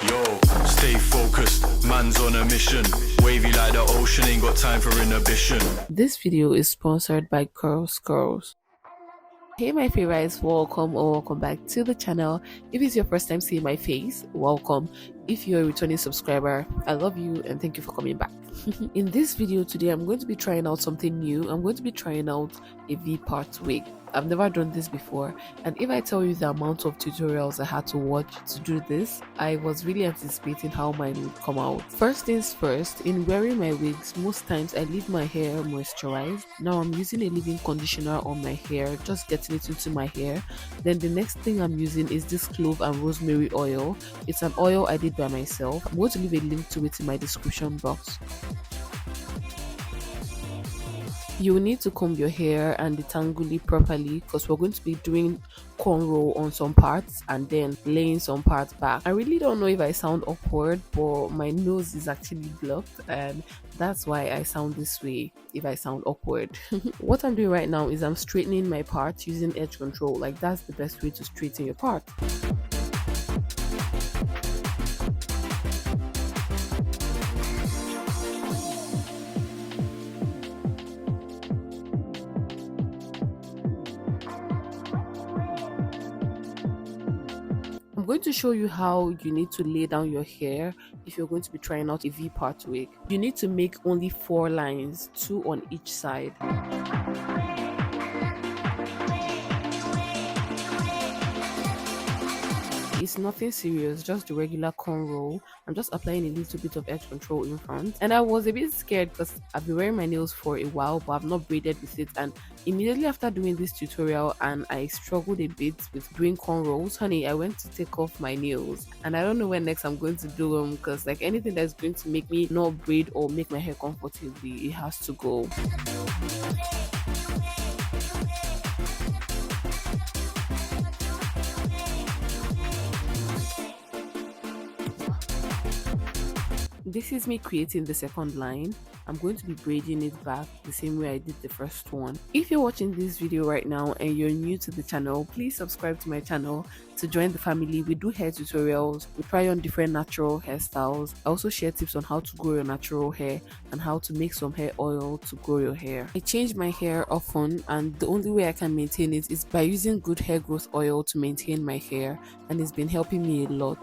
Yo, stay focused, man's on a mission. Wavy like the ocean, ain't got time for inhibition. This video is sponsored by Curlscurls. Hey my favorites, welcome or welcome back to the channel. If it's your first time seeing my face, welcome. If you're a returning subscriber, I love you and thank you for coming back. In this video today, I'm going to be trying out something new. I'm going to be trying out a V-part wig. I've never done this before, and if I tell you the amount of tutorials I had to watch to do this, I was really anticipating how mine would come out. First things first, in wearing my wigs, most times I leave my hair moisturized. Now I'm using a leave-in conditioner on my hair, just getting it into my hair. Then the next thing I'm using is this clove and rosemary oil. It's an oil I did by myself. I'm going to leave a link to it in my description box. You will need to comb your hair and detangle it properly because we're going to be doing cornrow on some parts and then laying some parts back. I really don't know if I sound awkward, but my nose is actually blocked and that's why I sound this way if I sound awkward. What I'm doing right now is I'm straightening my parts using edge control. Like, that's the best way to straighten your part. I'm going to show you how you need to lay down your hair if you're going to be trying out a V-part wig. You need to make only 4 lines, 2 on each side. It's nothing serious, just the regular cornrow. I'm just applying a little bit of edge control in front, and I was a bit scared because I've been wearing my nails for a while but I've not braided with it, and immediately after doing this tutorial and I struggled a bit with doing cornrows, honey, I went to take off my nails and I don't know when next I'm going to do them, because like anything that's going to make me not braid or make my hair comfortably, it has to go. This is me creating the second line. I'm going to be braiding it back the same way I did the first one. If you're watching this video right now and you're new to the channel, please subscribe to my channel to join the family. We do hair tutorials, we try on different natural hairstyles. I also share tips on how to grow your natural hair and how to make some hair oil to grow your hair. I change my hair often, and the only way I can maintain it is by using good hair growth oil to maintain my hair, and it's been helping me a lot.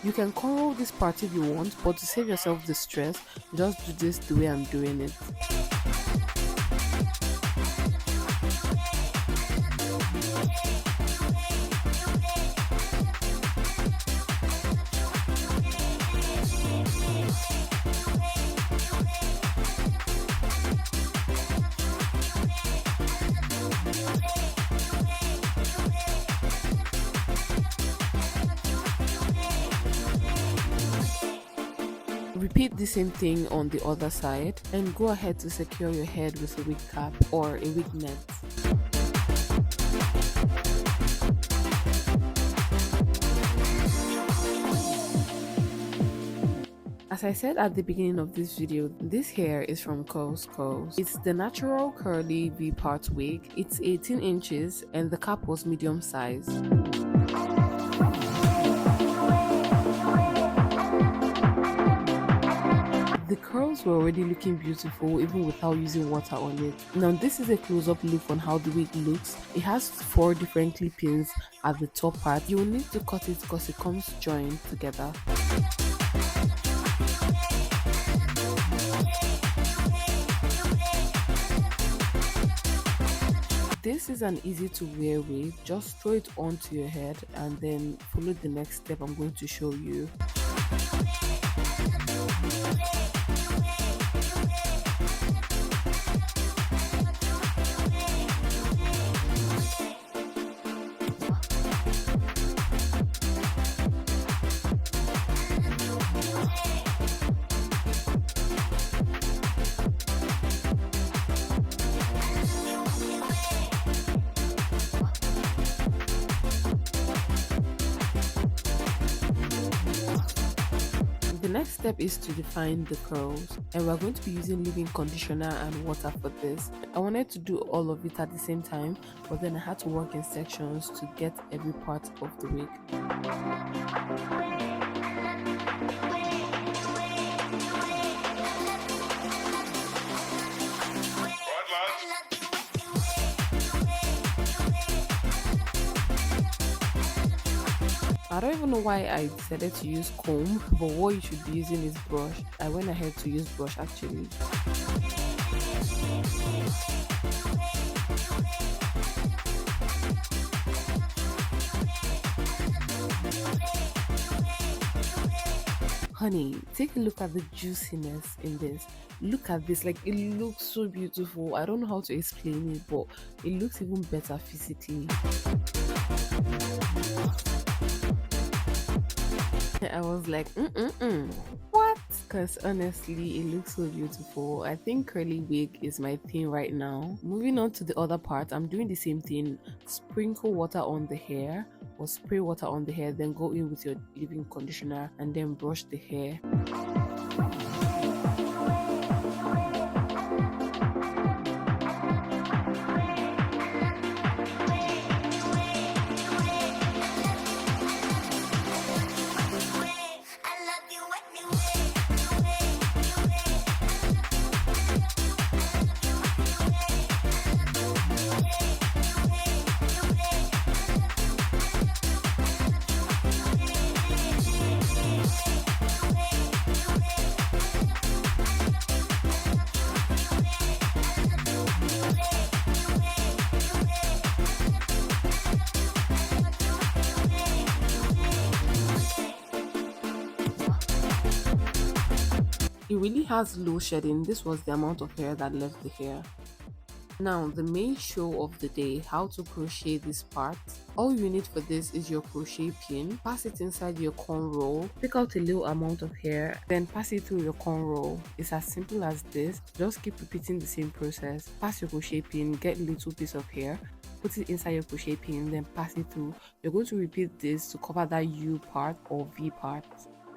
You can cornrow this part if you want, but to save yourself the stress, just do this the way I'm doing it. Repeat the same thing on the other side and go ahead to secure your head with a wig cap or a wig net. As I said at the beginning of this video, this hair is from Curlscurls. It's the natural curly V-part wig. It's 18 inches and the cap was medium size. The curls were already looking beautiful even without using water on it. Now this is a close-up look on how the wig looks. It has 4 different clip-ins at the top part. You will need to cut it because it comes joined together. This is an easy to wear wig. Just throw it onto your head and then follow the next step I'm going to show you. next step is to define the curls, and we're going to be using leave-in conditioner and water for this. I wanted to do all of it at the same time, but then I had to work in sections to get every part of the wig. I don't even know why I decided to use comb, but what you should be using is brush. I went ahead to use brush actually. Honey, take a look at the juiciness in this. Look at this, like it looks so beautiful. I don't know how to explain it, but it looks even better physically. I was like, what? Because honestly, it looks so beautiful. I think curly wig is my thing right now. Moving on to the other part, I'm doing the same thing. Sprinkle water on the hair or spray water on the hair, then go in with your leave-in conditioner and then brush the hair. It really has low shedding. This was the amount of hair that left the hair. Now the main show of the day, how to crochet this part. All you need for this is your crochet pin. Pass it inside your corn roll, pick out a little amount of hair, then pass it through your corn roll. It's as simple as this. Just keep repeating the same process. Pass your crochet pin, get a little piece of hair, put it inside your crochet pin, then pass it through. You're going to repeat this to cover that U part or V part.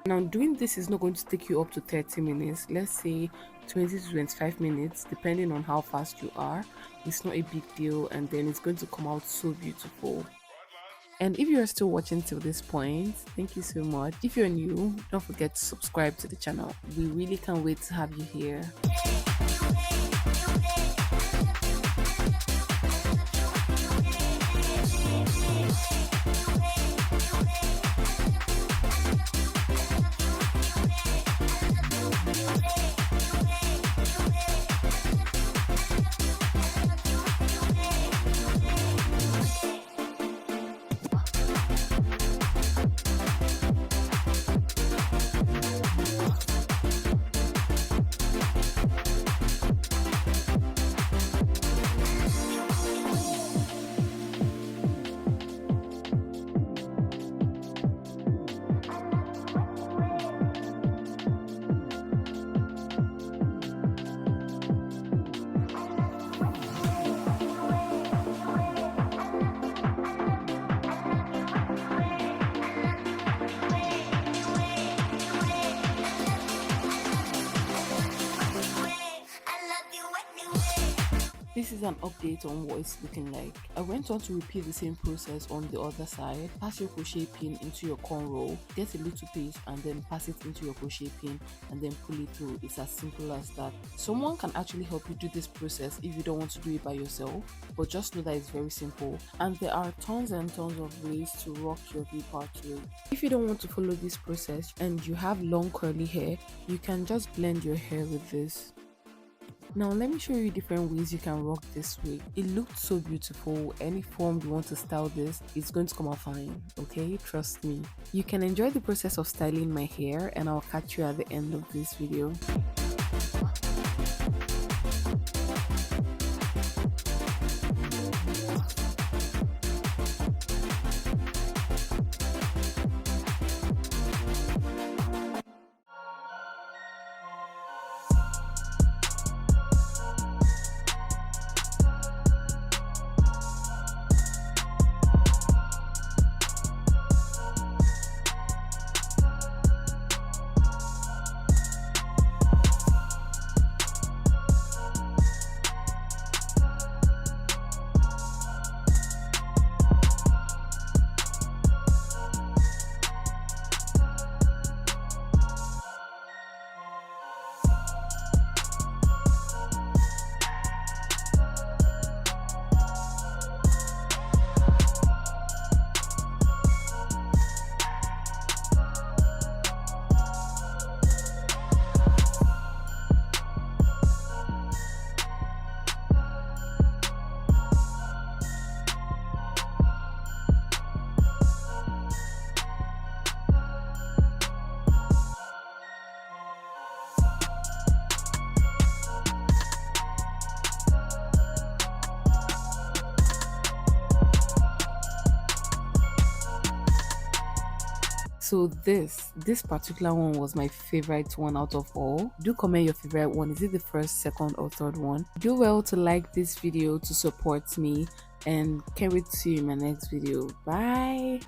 Now doing this is not going to take you up to 30 minutes, let's say 20 to 25 minutes depending on how fast you are. It's not a big deal, and then it's going to come out so beautiful. And if you are still watching till this point, thank you so much. If you're new, don't forget to subscribe to the channel. We really can't wait to have you here. This is an update on what it's looking like. I went on to repeat the same process on the other side. Pass your crochet pin into your corn roll, get a little piece and then pass it into your crochet pin and then pull it through. It's as simple as that. Someone can actually help you do this process if you don't want to do it by yourself, but just know that it's very simple and there are tons and tons of ways to rock your V-part wig. If you don't want to follow this process and you have long curly hair, you can just blend your hair with this. Now let me show you different ways you can rock this wig. It looked so beautiful. Any form you want to style this, it's going to come out fine, okay? Trust me. You can enjoy the process of styling my hair and I'll catch you at the end of this video. So this particular one was my favorite one out of all. Do comment your favorite one. Is it the first, second, or third one? Do well to like this video to support me, and can't wait to see you in my next video. Bye.